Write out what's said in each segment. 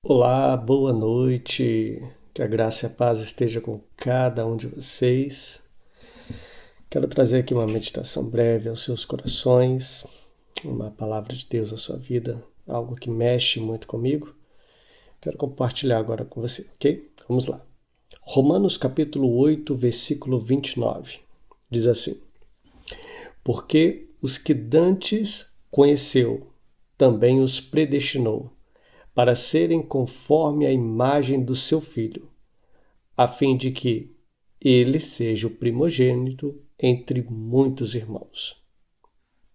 Olá, boa noite. Que a graça e a paz esteja com cada um de vocês. Quero trazer aqui uma meditação breve aos seus corações, uma palavra de Deus à sua vida, algo que mexe muito comigo. Quero compartilhar agora com você, ok? Vamos lá. Romanos capítulo 8, versículo 29. Diz assim: Porque os que dantes conheceu, também os predestinou, para serem conforme a imagem do seu Filho, a fim de que ele seja o primogênito entre muitos irmãos.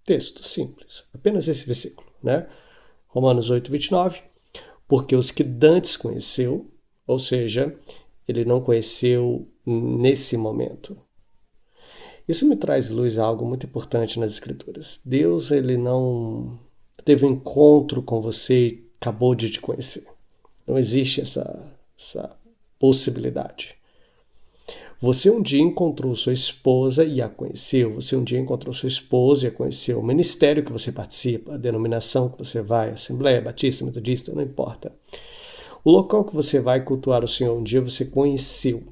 Texto simples, apenas esse versículo, né? Romanos 8, 29. Porque os que dantes conheceu, ou seja, ele não conheceu nesse momento. Isso me traz luz a algo muito importante nas Escrituras. Deus, ele não teve um encontro com você e acabou de te conhecer. Não existe essa possibilidade. Você um dia encontrou sua esposa e a conheceu. Você um dia encontrou sua esposa e a conheceu. O ministério que você participa, a denominação que você vai, Assembleia, Batista, Metodista, não importa. O local que você vai cultuar o Senhor, um dia você conheceu.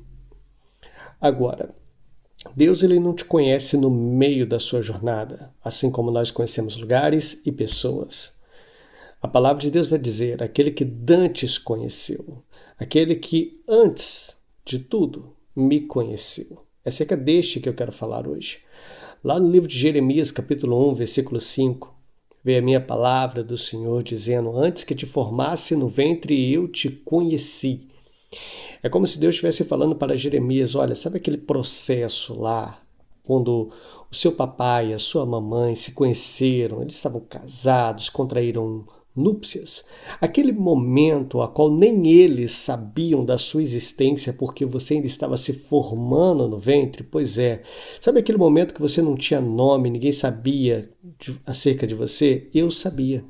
Agora, Deus ele não te conhece no meio da sua jornada, assim como nós conhecemos lugares e pessoas. A palavra de Deus vai dizer, aquele que dantes conheceu, aquele que antes de tudo me conheceu. É acerca deste que eu quero falar hoje. Lá no livro de Jeremias, capítulo 1, versículo 5, veio a minha palavra do Senhor dizendo, antes que te formasse no ventre eu te conheci. É como se Deus estivesse falando para Jeremias, olha, sabe aquele processo lá, quando o seu papai e a sua mamãe se conheceram, eles estavam casados, contraíram núpcias, aquele momento a qual nem eles sabiam da sua existência porque você ainda estava se formando no ventre, pois é, sabe aquele momento que você não tinha nome, ninguém sabia acerca de você? Eu sabia.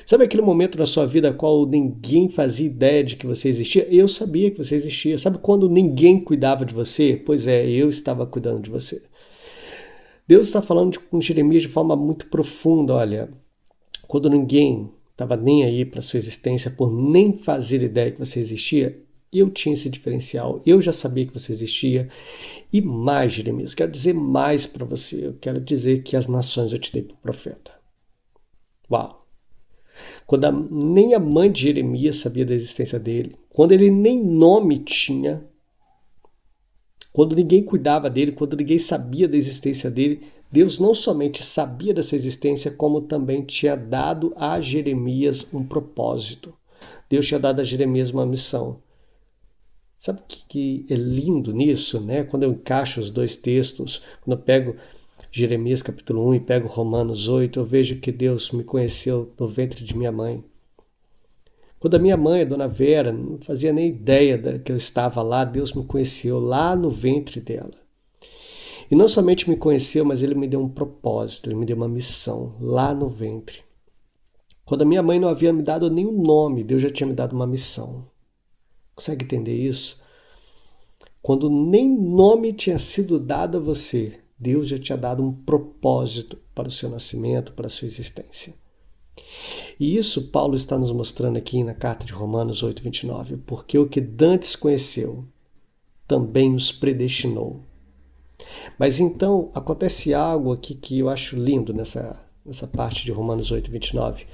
Sabe aquele momento na sua vida qual ninguém fazia ideia de que você existia? Eu sabia que você existia. Sabe quando ninguém cuidava de você? Pois é, eu estava cuidando de você. Deus está falando com Jeremias de forma muito profunda, olha, quando ninguém estava nem aí para sua existência, por nem fazer ideia que você existia, eu tinha esse diferencial, eu já sabia que você existia. E mais, Jeremias, quero dizer mais para você, eu quero dizer que as nações eu te dei para o profeta. Uau! Quando nem a mãe de Jeremias sabia da existência dele, quando ele nem nome tinha, quando ninguém cuidava dele, quando ninguém sabia da existência dele, Deus não somente sabia dessa existência, como também tinha dado a Jeremias um propósito. Deus tinha dado a Jeremias uma missão. Sabe o que é lindo nisso, né? Quando eu encaixo os dois textos, quando eu pego Jeremias capítulo 1 e pego Romanos 8, eu vejo que Deus me conheceu no ventre de minha mãe. Quando a minha mãe, a dona Vera, não fazia nem ideia que eu estava lá, Deus me conheceu lá no ventre dela. E não somente me conheceu, mas ele me deu um propósito, ele me deu uma missão lá no ventre. Quando a minha mãe não havia me dado nenhum nome, Deus já tinha me dado uma missão. Consegue entender isso? Quando nem nome tinha sido dado a você, Deus já tinha dado um propósito para o seu nascimento, para a sua existência. E isso Paulo está nos mostrando aqui na carta de Romanos 8, 29. Porque o que dantes conheceu, também os predestinou. Mas então acontece algo aqui que eu acho lindo nessa parte de Romanos 8, 29,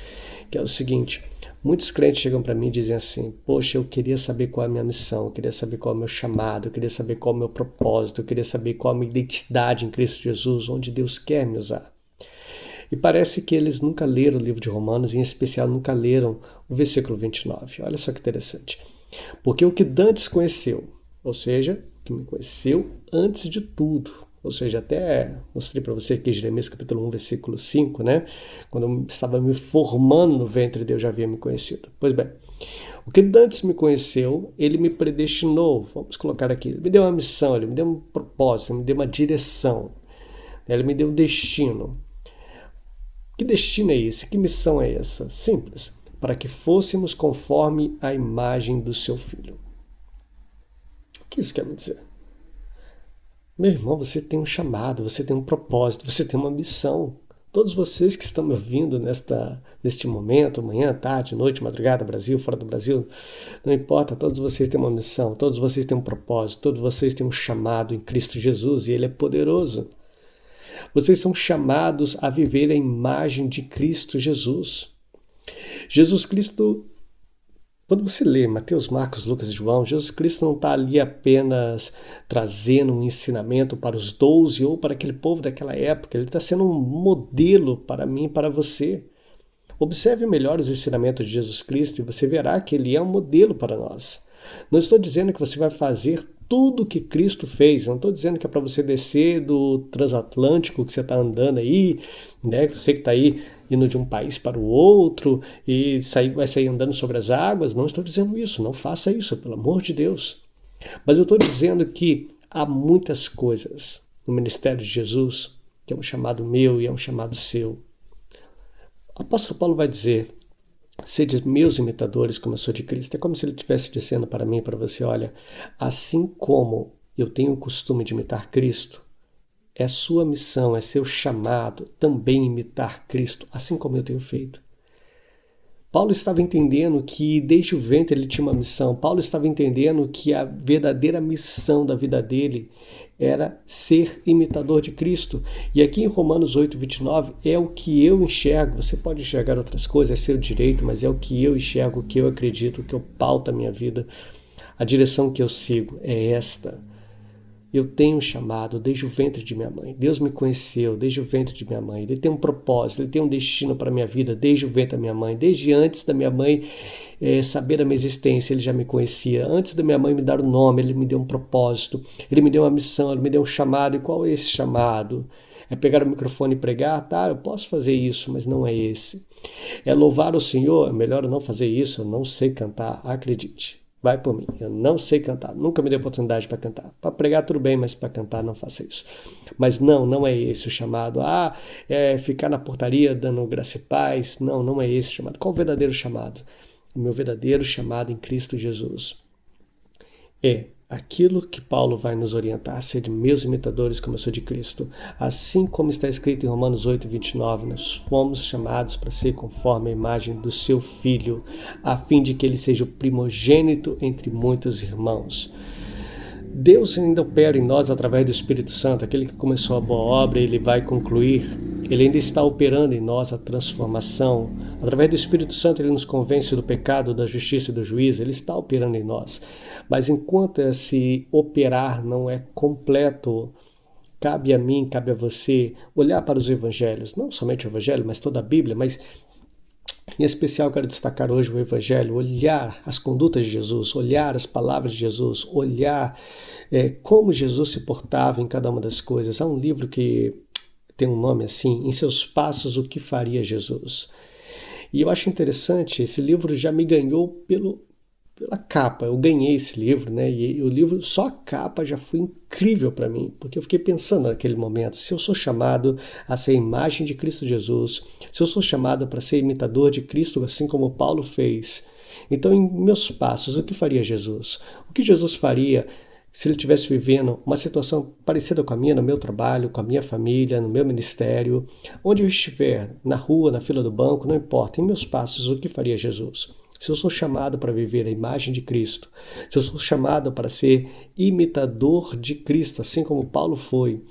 que é o seguinte: muitos crentes chegam para mim e dizem assim, poxa, eu queria saber qual é a minha missão, eu queria saber qual é o meu chamado, eu queria saber qual é o meu propósito, eu queria saber qual é a minha identidade em Cristo Jesus, onde Deus quer me usar. E parece que eles nunca leram o livro de Romanos, em especial nunca leram o versículo 29. Olha só que interessante. Porque o que dantes conheceu, ou seja, o que me conheceu antes de tudo, ou seja, até mostrei para você aqui Jeremias capítulo 1, versículo 5, né? Quando eu estava me formando no ventre, Deus já havia me conhecido. Pois bem, o que dantes me conheceu, ele me predestinou. Vamos colocar aqui, ele me deu uma missão, ele me deu um propósito, ele me deu uma direção, ele me deu um destino. Que destino é esse? Que missão é essa? Simples, para que fôssemos conforme a imagem do seu Filho. O que isso quer me dizer? Meu irmão, você tem um chamado, você tem um propósito, você tem uma missão. Todos vocês que estão me ouvindo neste momento, manhã, tarde, noite, madrugada, Brasil, fora do Brasil, não importa, todos vocês têm uma missão, todos vocês têm um propósito, todos vocês têm um chamado em Cristo Jesus e Ele é poderoso. Vocês são chamados a viver a imagem de Cristo Jesus. Jesus Cristo, quando você lê Mateus, Marcos, Lucas e João, Jesus Cristo não está ali apenas trazendo um ensinamento para os 12 ou para aquele povo daquela época. Ele está sendo um modelo para mim e para você. Observe melhor os ensinamentos de Jesus Cristo e você verá que ele é um modelo para nós. Não estou dizendo que você vai fazer tudo o que Cristo fez. Não estou dizendo que é para você descer do transatlântico que você está andando aí, né? Você que está aí indo de um país para o outro e vai sair andando sobre as águas. Não estou dizendo isso. Não faça isso, pelo amor de Deus. Mas eu estou dizendo que há muitas coisas no ministério de Jesus que é um chamado meu e é um chamado seu. O apóstolo Paulo vai dizer: sede meus imitadores como eu sou de Cristo. É como se ele estivesse dizendo para mim e para você: olha, assim como eu tenho o costume de imitar Cristo, é sua missão, é seu chamado também imitar Cristo, assim como eu tenho feito. Paulo estava entendendo que desde o ventre ele tinha uma missão. Paulo estava entendendo que a verdadeira missão da vida dele era ser imitador de Cristo. E aqui em Romanos 8:29 é o que eu enxergo. Você pode enxergar outras coisas, é seu direito, mas é o que eu enxergo, o que eu acredito, o que eu pauto a minha vida. A direção que eu sigo é esta. Eu tenho um chamado desde o ventre de minha mãe. Deus me conheceu desde o ventre de minha mãe. Ele tem um propósito, ele tem um destino para a minha vida desde o ventre da minha mãe. Desde antes da minha mãe saber a minha existência, ele já me conhecia. Antes da minha mãe me dar o nome, ele me deu um propósito. Ele me deu uma missão, ele me deu um chamado. E qual é esse chamado? É pegar o microfone e pregar? Tá, eu posso fazer isso, mas não é esse. É louvar o Senhor? É melhor eu não fazer isso, eu não sei cantar, acredite. Vai por mim, eu não sei cantar, nunca me dei oportunidade para cantar. Para pregar tudo bem, mas para cantar não faça isso. Mas não é esse o chamado. É ficar na portaria dando graça e paz. Não é esse o chamado. Qual o verdadeiro chamado? O meu verdadeiro chamado em Cristo Jesus é aquilo que Paulo vai nos orientar, ser de meus imitadores como eu sou de Cristo. Assim como está escrito em Romanos 8:29, nós fomos chamados para ser conforme a imagem do seu Filho, a fim de que ele seja o primogênito entre muitos irmãos. Deus ainda opera em nós através do Espírito Santo, aquele que começou a boa obra, ele vai concluir. Ele ainda está operando em nós a transformação. Através do Espírito Santo ele nos convence do pecado, da justiça e do juízo. Ele está operando em nós. Mas enquanto esse operar não é completo, cabe a mim, cabe a você olhar para os evangelhos. Não somente o evangelho, mas toda a Bíblia. Mas em especial quero destacar hoje o evangelho. Olhar as condutas de Jesus, olhar as palavras de Jesus, olhar como Jesus se portava em cada uma das coisas. Há um livro que tem um nome assim, Em Seus Passos, o que faria Jesus? E eu acho interessante, esse livro já me ganhou pela capa. Eu ganhei esse livro, né? E o livro, só a capa já foi incrível para mim, porque eu fiquei pensando naquele momento, se eu sou chamado a ser a imagem de Cristo Jesus, se eu sou chamado para ser imitador de Cristo, assim como Paulo fez, então em meus passos, o que faria Jesus? O que Jesus faria se ele estivesse vivendo uma situação parecida com a minha, no meu trabalho, com a minha família, no meu ministério, onde eu estiver, na rua, na fila do banco, não importa, em meus passos, o que faria Jesus? Se eu sou chamado para viver a imagem de Cristo, se eu sou chamado para ser imitador de Cristo, assim como Paulo foi,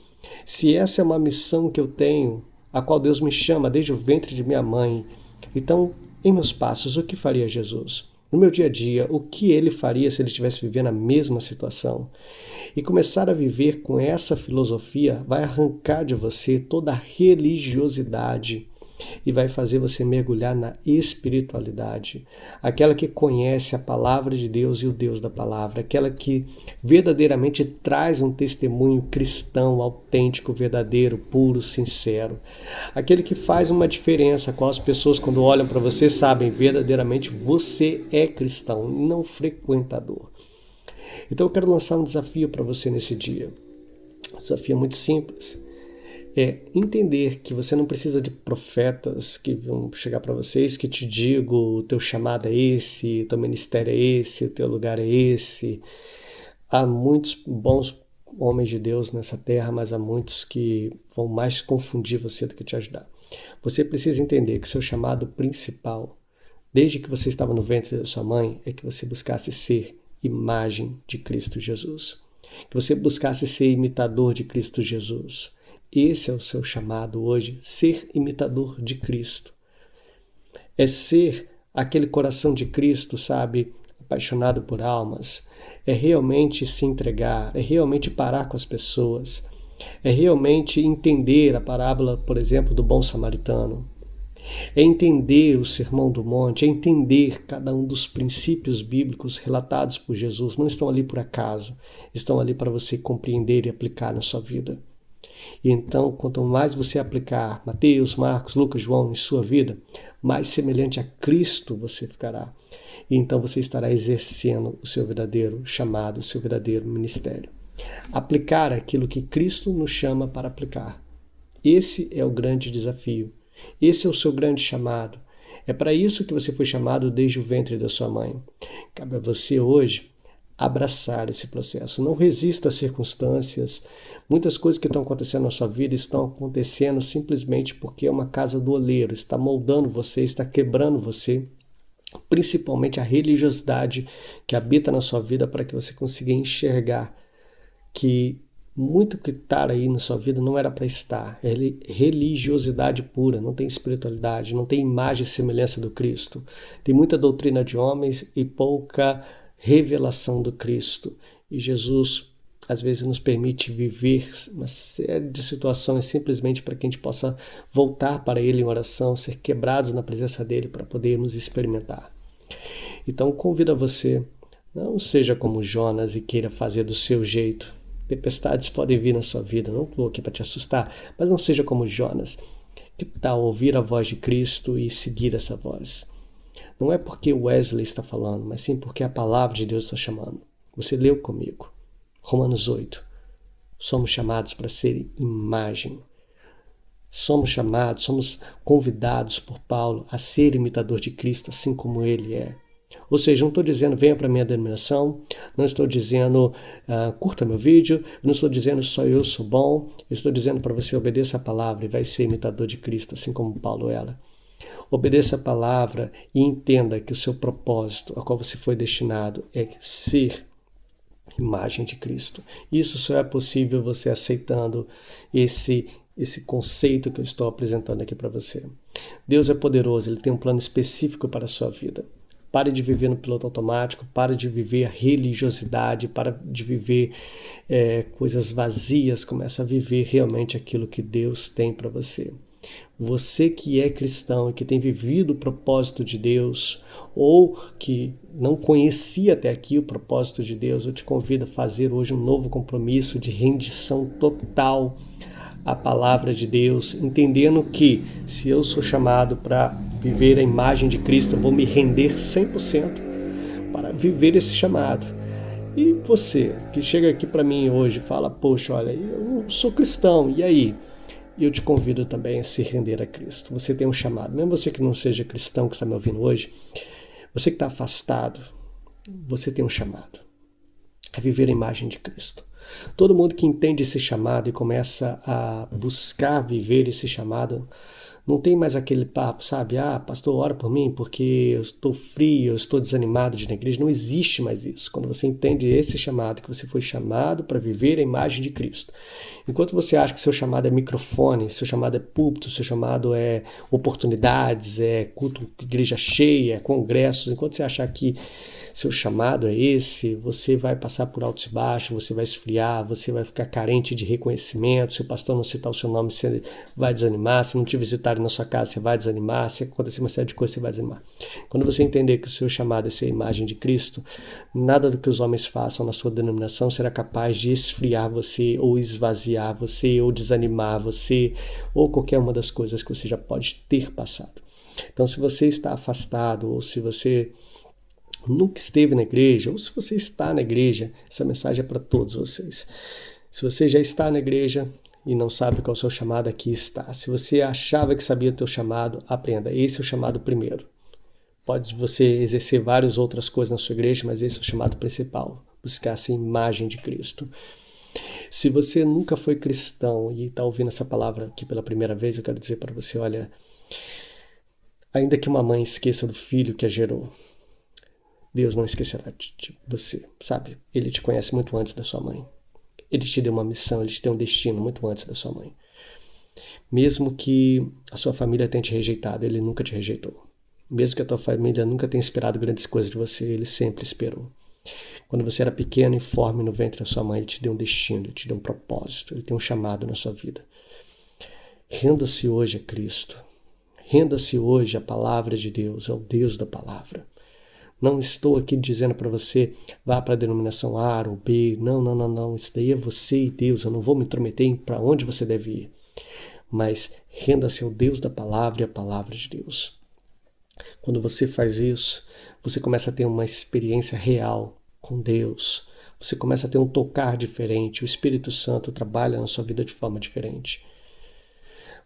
se essa é uma missão que eu tenho, a qual Deus me chama desde o ventre de minha mãe, então, em meus passos, o que faria Jesus? No meu dia a dia, o que ele faria se ele estivesse vivendo a mesma situação? E começar a viver com essa filosofia vai arrancar de você toda a religiosidade e vai fazer você mergulhar na espiritualidade, aquela que conhece a palavra de Deus e o Deus da palavra, aquela que verdadeiramente traz um testemunho cristão, autêntico, verdadeiro, puro, sincero, aquele que faz uma diferença, com as pessoas quando olham para você sabem verdadeiramente você é cristão, não frequentador. Então eu quero lançar um desafio para você nesse dia. O desafio é muito simples. É entender que você não precisa de profetas que vão chegar para vocês que te digam o teu chamado é esse, teu ministério é esse, o teu lugar é esse. Há muitos bons homens de Deus nessa terra, mas há muitos que vão mais confundir você do que te ajudar. Você precisa entender que o seu chamado principal, desde que você estava no ventre da sua mãe, é que você buscasse ser imagem de Cristo Jesus. Que você buscasse ser imitador de Cristo Jesus. Esse é o seu chamado hoje, ser imitador de Cristo. É ser aquele coração de Cristo, sabe, apaixonado por almas. É realmente se entregar, é realmente parar com as pessoas. É realmente entender a parábola, por exemplo, do bom samaritano. É entender o Sermão do Monte, é entender cada um dos princípios bíblicos relatados por Jesus. Não estão ali por acaso, estão ali para você compreender e aplicar na sua vida. E então, quanto mais você aplicar Mateus, Marcos, Lucas, João em sua vida, mais semelhante a Cristo você ficará. E então você estará exercendo o seu verdadeiro chamado, o seu verdadeiro ministério. Aplicar aquilo que Cristo nos chama para aplicar. Esse é o grande desafio. Esse é o seu grande chamado. É para isso que você foi chamado desde o ventre da sua mãe. Cabe a você hoje abraçar esse processo. Não resista às circunstâncias. Muitas coisas que estão acontecendo na sua vida estão acontecendo simplesmente porque é uma casa do oleiro, está moldando você, está quebrando você, principalmente a religiosidade que habita na sua vida, para que você consiga enxergar que muito que está aí na sua vida não era para estar. É religiosidade pura, não tem espiritualidade, não tem imagem e semelhança do Cristo. Tem muita doutrina de homens e pouca revelação do Cristo. E Jesus, às vezes, nos permite viver uma série de situações simplesmente para que a gente possa voltar para Ele em oração, ser quebrados na presença dEle para podermos experimentar. Então, convido a você, não seja como Jonas e queira fazer do seu jeito. Tempestades podem vir na sua vida, não estou aqui para te assustar, mas não seja como Jonas. Que tal ouvir a voz de Cristo e seguir essa voz? Não é porque Wesley está falando, mas sim porque a palavra de Deus está chamando. Você leu comigo. Romanos 8. Somos chamados para ser imagem. Somos chamados, somos convidados por Paulo a ser imitador de Cristo, assim como ele é. Ou seja, não estou dizendo venha para a minha denominação, não estou dizendo curta meu vídeo, não estou dizendo só eu sou bom, eu estou dizendo para você obedeça a palavra e vai ser imitador de Cristo, assim como Paulo era. Obedeça a palavra e entenda que o seu propósito, a qual você foi destinado, é ser imagem de Cristo. Isso só é possível você aceitando esse conceito que eu estou apresentando aqui para você. Deus é poderoso, Ele tem um plano específico para a sua vida. Pare de viver no piloto automático, pare de viver a religiosidade, pare de viver coisas vazias, comece a viver realmente aquilo que Deus tem para você. Você que é cristão e que tem vivido o propósito de Deus, ou que não conhecia até aqui o propósito de Deus, eu te convido a fazer hoje um novo compromisso de rendição total à palavra de Deus, entendendo que se eu sou chamado para viver a imagem de Cristo, eu vou me render 100% para viver esse chamado. E você que chega aqui para mim hoje e fala, poxa, olha, eu sou cristão, e aí? E eu te convido também a se render a Cristo. Você tem um chamado, mesmo você que não seja cristão, que está me ouvindo hoje, você que está afastado, você tem um chamado a viver a imagem de Cristo. Todo mundo que entende esse chamado e começa a buscar viver esse chamado, não tem mais aquele papo, sabe? Pastor, ora por mim porque eu estou frio, eu estou desanimado de ir na igreja. Não existe mais isso. Quando você entende esse chamado, que você foi chamado para viver a imagem de Cristo. Enquanto você acha que seu chamado é microfone, seu chamado é púlpito, seu chamado é oportunidades, é culto, igreja cheia, é congressos, enquanto você achar que seu chamado é esse, você vai passar por altos e baixos, você vai esfriar, você vai ficar carente de reconhecimento, se o pastor não citar o seu nome, você vai desanimar, se não te visitarem na sua casa, você vai desanimar, se acontecer uma série de coisas, você vai desanimar. Quando você entender que o seu chamado é ser a imagem de Cristo, nada do que os homens façam na sua denominação será capaz de esfriar você, ou esvaziar você, ou desanimar você, ou qualquer uma das coisas que você já pode ter passado. Então, se você está afastado, ou se você nunca esteve na igreja, ou se você está na igreja, essa mensagem é para todos vocês. Se você já está na igreja e não sabe qual é o seu chamado, aqui está. Se você achava que sabia o teu chamado, aprenda. Esse é o chamado primeiro. Pode você exercer várias outras coisas na sua igreja, mas esse é o chamado principal. Buscar essa imagem de Cristo. Se você nunca foi cristão e está ouvindo essa palavra aqui pela primeira vez, eu quero dizer para você, olha, ainda que uma mãe esqueça do filho que a gerou, Deus não esquecerá de você, sabe? Ele te conhece muito antes da sua mãe. Ele te deu uma missão, ele te deu um destino muito antes da sua mãe. Mesmo que a sua família tenha te rejeitado, ele nunca te rejeitou. Mesmo que a tua família nunca tenha esperado grandes coisas de você, ele sempre esperou. Quando você era pequeno, informe no ventre da sua mãe, ele te deu um destino, ele te deu um propósito, ele tem um chamado na sua vida. Renda-se hoje a Cristo. Renda-se hoje à palavra de Deus, ao Deus da palavra. Não estou aqui dizendo para você, vá para a denominação A ou B. Não. Isso daí é você e Deus. Eu não vou me intrometer para onde você deve ir. Mas renda-se ao Deus da palavra e à palavra de Deus. Quando você faz isso, você começa a ter uma experiência real com Deus. Você começa a ter um tocar diferente. O Espírito Santo trabalha na sua vida de forma diferente.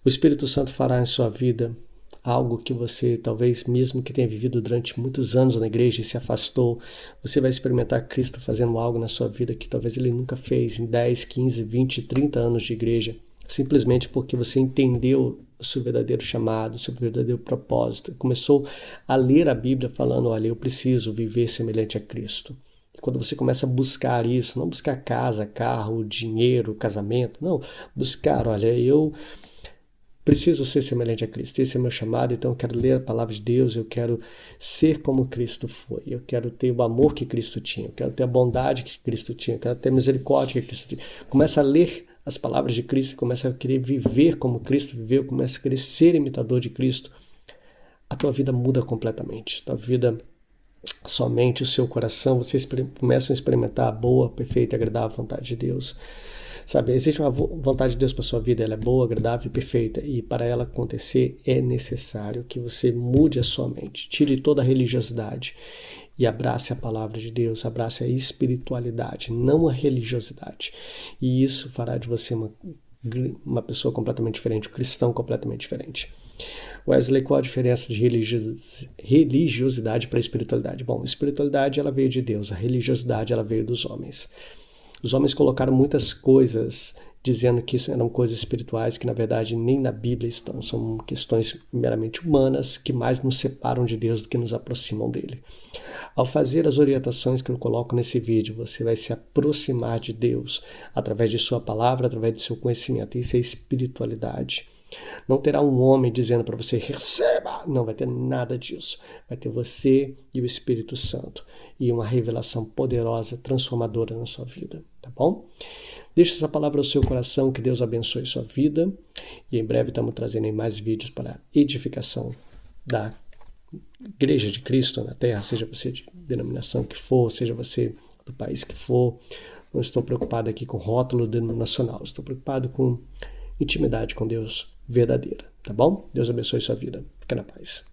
O Espírito Santo fará em sua vida algo que você, talvez mesmo que tenha vivido durante muitos anos na igreja e se afastou, você vai experimentar Cristo fazendo algo na sua vida que talvez ele nunca fez em 10, 15, 20, 30 anos de igreja, simplesmente porque você entendeu o seu verdadeiro chamado, o seu verdadeiro propósito, e começou a ler a Bíblia falando, olha, eu preciso viver semelhante a Cristo. E quando você começa a buscar isso, não buscar casa, carro, dinheiro, casamento, não, buscar, olha, eu preciso ser semelhante a Cristo, esse é meu chamado, então eu quero ler a palavra de Deus, eu quero ser como Cristo foi, eu quero ter o amor que Cristo tinha, eu quero ter a bondade que Cristo tinha, eu quero ter a misericórdia que Cristo tinha. Começa a ler as palavras de Cristo, começa a querer viver como Cristo viveu, começa a querer ser imitador de Cristo, a tua vida muda completamente, a tua vida, somente o seu coração, vocês começam a experimentar a boa, perfeita e agradável vontade de Deus. Sabe, existe uma vontade de Deus para a sua vida, ela é boa, agradável e perfeita, e para ela acontecer é necessário que você mude a sua mente, tire toda a religiosidade e abrace a palavra de Deus, abrace a espiritualidade, não a religiosidade. E isso fará de você uma pessoa completamente diferente, um cristão completamente diferente. Wesley, qual a diferença de religiosidade para espiritualidade? Bom, a espiritualidade ela veio de Deus, a religiosidade ela veio dos homens. Os homens colocaram muitas coisas dizendo que eram coisas espirituais que na verdade nem na Bíblia estão. São questões meramente humanas que mais nos separam de Deus do que nos aproximam dele. Ao fazer as orientações que eu coloco nesse vídeo, você vai se aproximar de Deus através de sua palavra, através do seu conhecimento. Isso é espiritualidade. Não terá um homem dizendo para você, receba! Não vai ter nada disso. Vai ter você e o Espírito Santo. E uma revelação poderosa, transformadora na sua vida. Tá bom? Deixe essa palavra no seu coração, que Deus abençoe sua vida. E em breve estamos trazendo aí mais vídeos para a edificação da Igreja de Cristo na Terra, seja você de denominação que for, seja você do país que for. Não estou preocupado aqui com rótulo denominacional, estou preocupado com intimidade com Deus verdadeira, tá bom? Deus abençoe sua vida. Fica na paz.